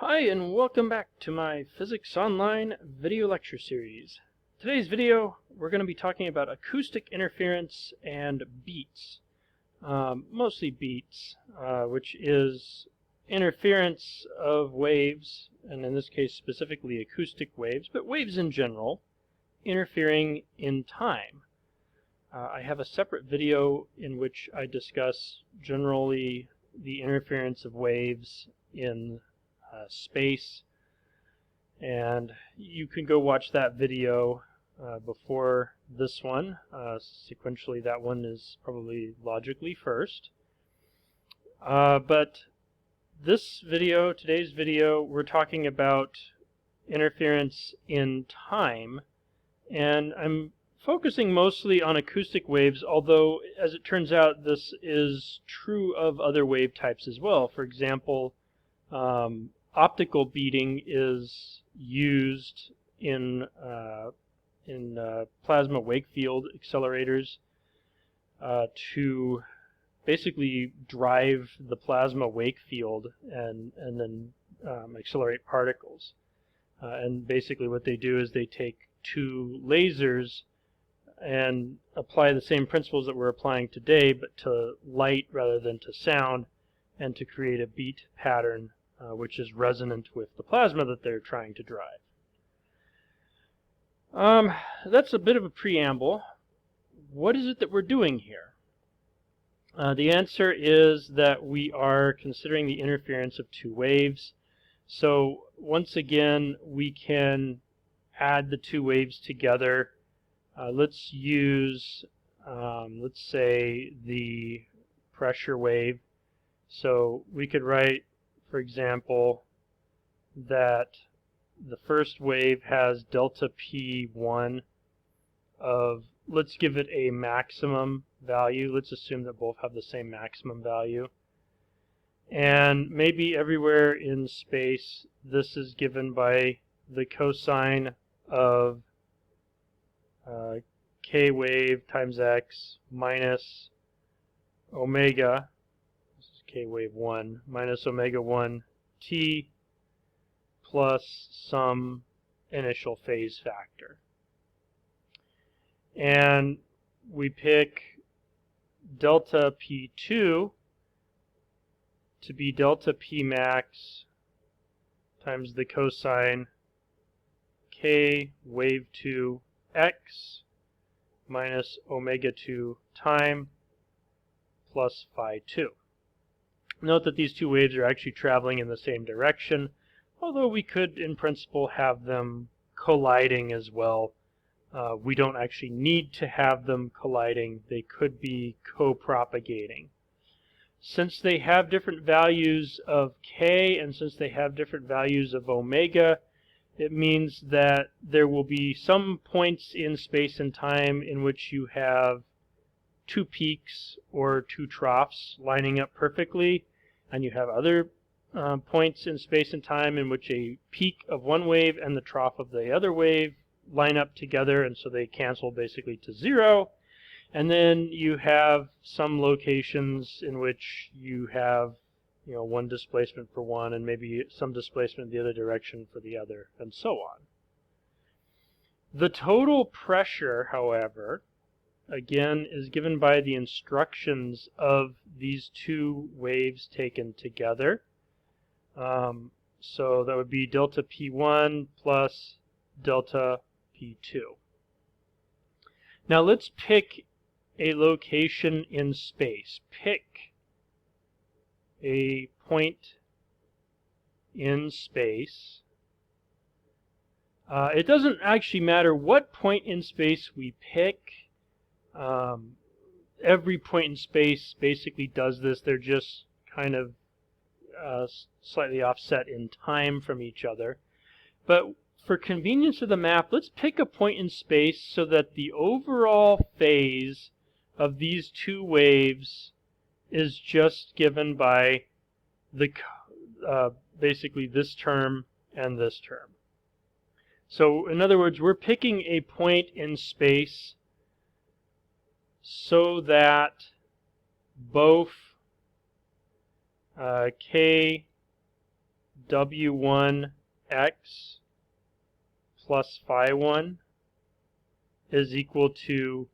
Hi, and welcome back to my Physics Online video lecture series. Today's video, we're going to be talking about acoustic interference and beats. Mostly beats, which is interference of waves, and in this case specifically acoustic waves, but waves in general, interfering in time. I have a separate video in which I discuss generally the interference of waves in space, and you can go watch that video before this one. Sequentially, that one is probably logically first. But this video, today's video, we're talking about interference in time, and I'm focusing mostly on acoustic waves, although as it turns out this is true of other wave types as well. For example, optical beating is used in plasma wake field accelerators to basically drive the plasma wake field and then accelerate particles. And basically what they do is they take two lasers and apply the same principles that we're applying today, but to light rather than to sound, and to create a beat pattern which is resonant with the plasma that they're trying to drive. That's a bit of a preamble. What is it that we're doing here? The answer is that we are considering the interference of two waves. So once again, we can add the two waves together. Let's use, let's say, the pressure wave. So we could write, for example, that the first wave has delta P1 of, let's give it a maximum value. Let's assume that both have the same maximum value. And maybe everywhere in space, this is given by the cosine of k wave times x minus omega. K wave 1 minus omega 1 t plus some initial phase factor. And we pick delta P2 to be delta P max times the cosine k wave 2 x minus omega 2 time plus phi 2. Note that these two waves are actually traveling in the same direction, although we could, in principle, have them colliding as well. We don't actually need to have them colliding. They could be co-propagating. Since they have different values of k, and since they have different values of omega, it means that there will be some points in space and time in which you have two peaks or two troughs lining up perfectly, and you have other points in space and time in which a peak of one wave and the trough of the other wave line up together, and so they cancel basically to zero. And then you have some locations in which you have, one displacement for one and maybe some displacement in the other direction for the other, and so on. The total pressure, however, again, is given by the instructions of these two waves taken together. So that would be delta P1 plus delta P2. Now let's pick a location in space. Pick a point in space. It doesn't actually matter what point in space we pick. Every point in space basically does this. They're just kind of slightly offset in time from each other. But for convenience of the map, let's pick a point in space so that the overall phase of these two waves is just given by the basically this term and this term. So in other words, we're picking a point in space so that both k W1x plus phi1 is equal to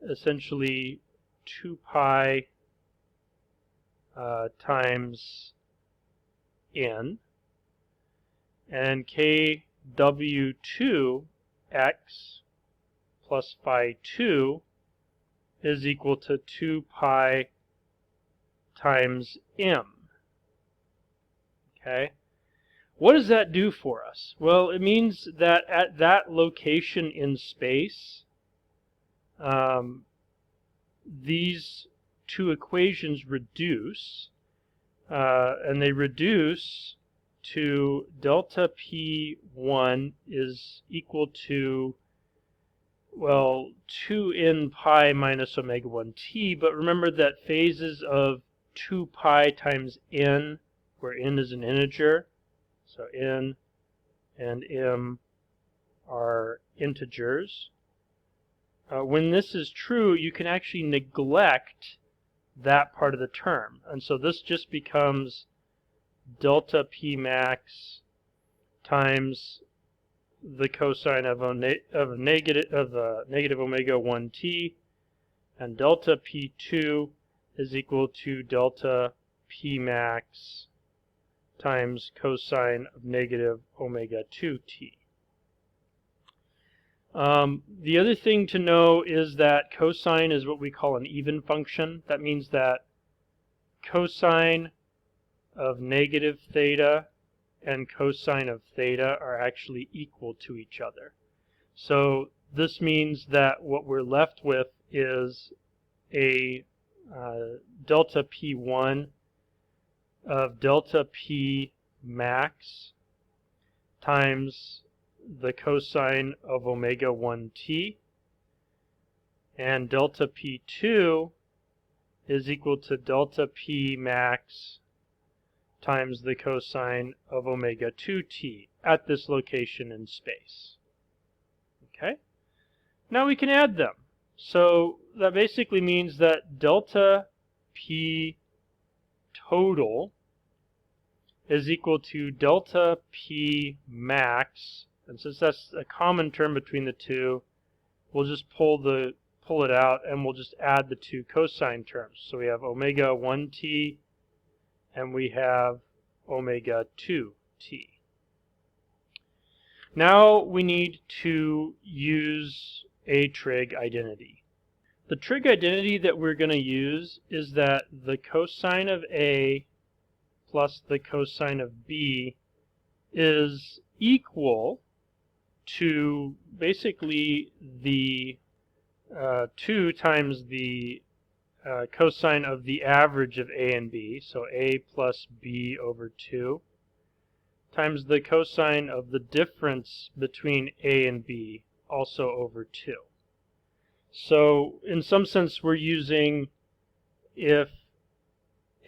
essentially 2 pi times n, and kw2x plus phi2 is equal to 2 pi times m. Okay? What does that do for us? Well, it means that at that location in space, these two equations reduce, and they reduce to delta P1 is equal to, well, 2n pi minus omega 1t, but remember that phases of 2 pi times n, where n is an integer, so n and m are integers. When this is true, you can actually neglect that part of the term, and so this just becomes delta P max times the cosine of negative omega 1t, and delta P2 is equal to delta P max times cosine of negative omega 2t. The other thing to know is that cosine is what we call an even function. That means that cosine of negative theta and cosine of theta are actually equal to each other. So this means that what we're left with is a delta P1 of delta P max times the cosine of omega 1t, and delta P2 is equal to delta P max times the cosine of omega 2t at this location in space. Okay? Now we can add them. So that basically means that delta P total is equal to delta P max, and since that's a common term between the two, we'll just pull it out and we'll just add the two cosine terms. So we have omega 1t and we have omega 2t. Now we need to use a trig identity. The trig identity that we're going to use is that the cosine of A plus the cosine of B is equal to basically the 2 times the cosine of the average of A and B, so A plus B over 2, times the cosine of the difference between A and B, also over 2. So in some sense we're using, if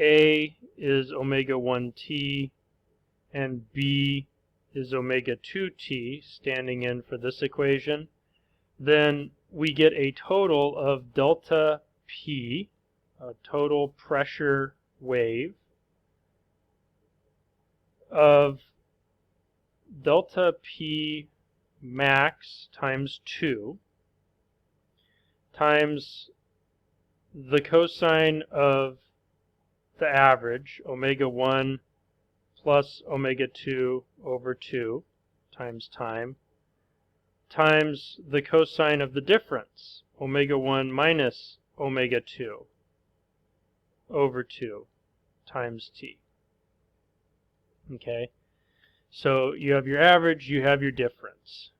A is omega 1t and B is omega 2t, standing in for this equation, then we get a total of delta P, a total pressure wave, of delta P max times 2 times the cosine of the average, omega 1 plus omega 2 over 2 times time, times the cosine of the difference, omega 1 minus omega 2 over 2 times t. Okay, so you have your average, you have your difference.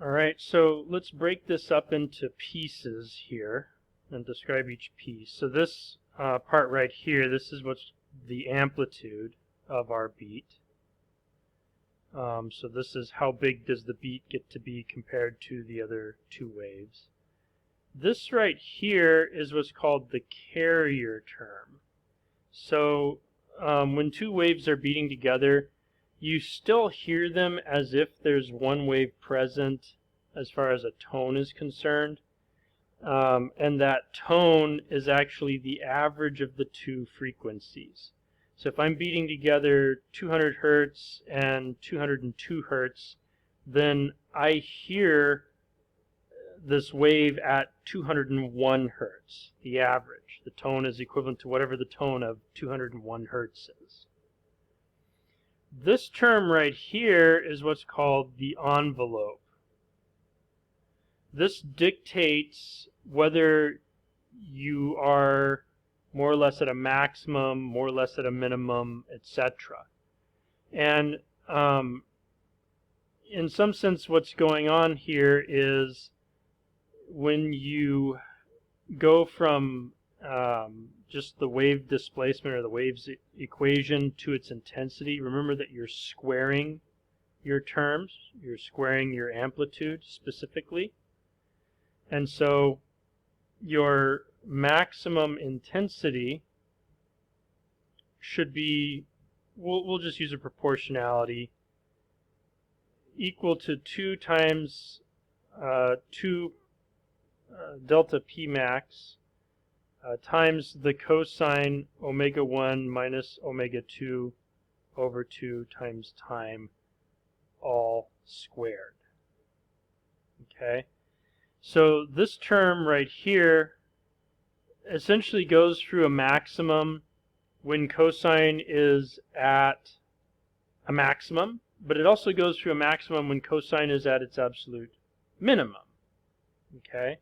Alright, so let's break this up into pieces here and describe each piece. So this part right here, this is what's the amplitude of our beat. So this is how big does the beat get to be compared to the other two waves. This right here is what's called the carrier term. So when two waves are beating together, you still hear them as if there's one wave present as far as a tone is concerned. And that tone is actually the average of the two frequencies. So if I'm beating together 200 hertz and 202 hertz, then I hear this wave at 201 hertz, the average. The tone is equivalent to whatever the tone of 201 hertz is. This term right here is what's called the envelope. This dictates whether you are more or less at a maximum, more or less at a minimum, etc. And in some sense what's going on here is when you go from just the wave displacement or the wave's equation to its intensity, remember that you're squaring your terms, you're squaring your amplitude specifically. And so your maximum intensity should be, we'll just use a proportionality, equal to 2 times 2 delta P max times the cosine omega 1 minus omega 2 over 2 times time, all squared. Okay? So this term right here essentially goes through a maximum when cosine is at a maximum, but it also goes through a maximum when cosine is at its absolute minimum. Okay?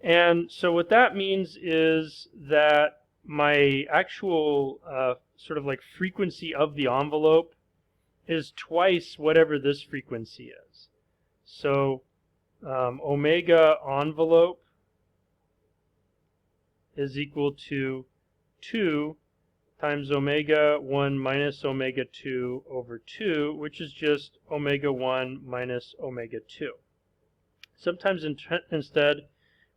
And so what that means is that my actual sort of like frequency of the envelope is twice whatever this frequency is. So omega envelope is equal to 2 times omega 1 minus omega 2 over 2, which is just omega 1 minus omega 2. Sometimes instead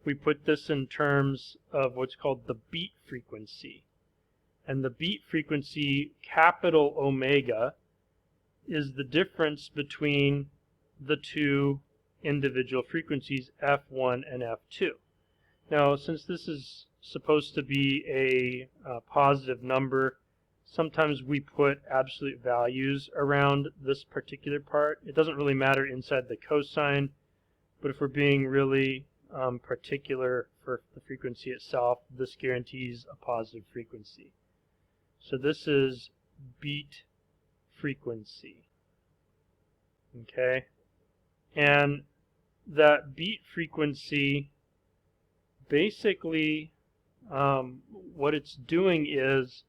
we put this in terms of what's called the beat frequency. And the beat frequency, capital omega, is the difference between the two individual frequencies, F1 and F2. Now, since this is supposed to be a positive number, sometimes we put absolute values around this particular part. It doesn't really matter inside the cosine, but if we're being really particular for the frequency itself, this guarantees a positive frequency. So this is beat frequency. Okay? And that beat frequency, basically what it's doing is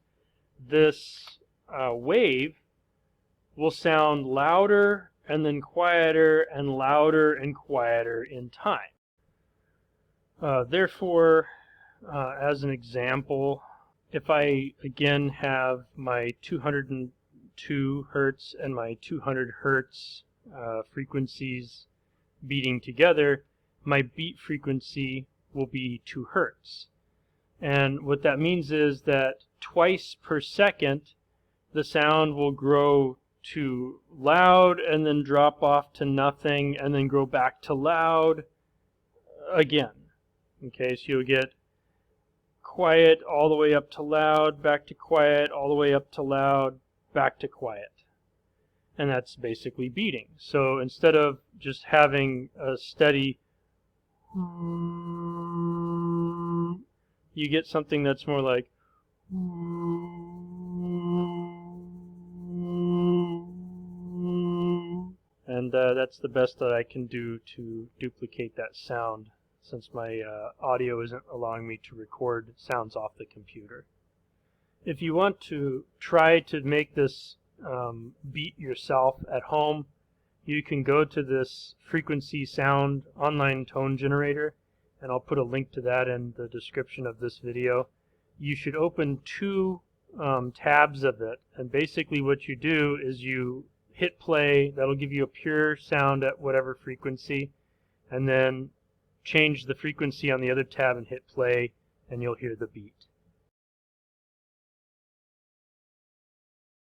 this wave will sound louder and then quieter and louder and quieter in time. Therefore, as an example, if I again have my 202 hertz and my 200 hertz frequencies beating together, my beat frequency will be 2 hertz. And what that means is that twice per second the sound will grow to loud and then drop off to nothing and then grow back to loud again. Okay, so you'll get quiet all the way up to loud, back to quiet, all the way up to loud, back to quiet. And that's basically beating. So instead of just having a steady, you get something that's more like, and that's the best that I can do to duplicate that sound, since my audio isn't allowing me to record sounds off the computer. If you want to try to make this beat yourself at home, you can go to this frequency sound online tone generator, and I'll put a link to that in the description of this video. You should open 2 tabs of it, and basically what you do is you hit play. That'll give you a pure sound at whatever frequency, and then change the frequency on the other tab and hit play, and you'll hear the beat.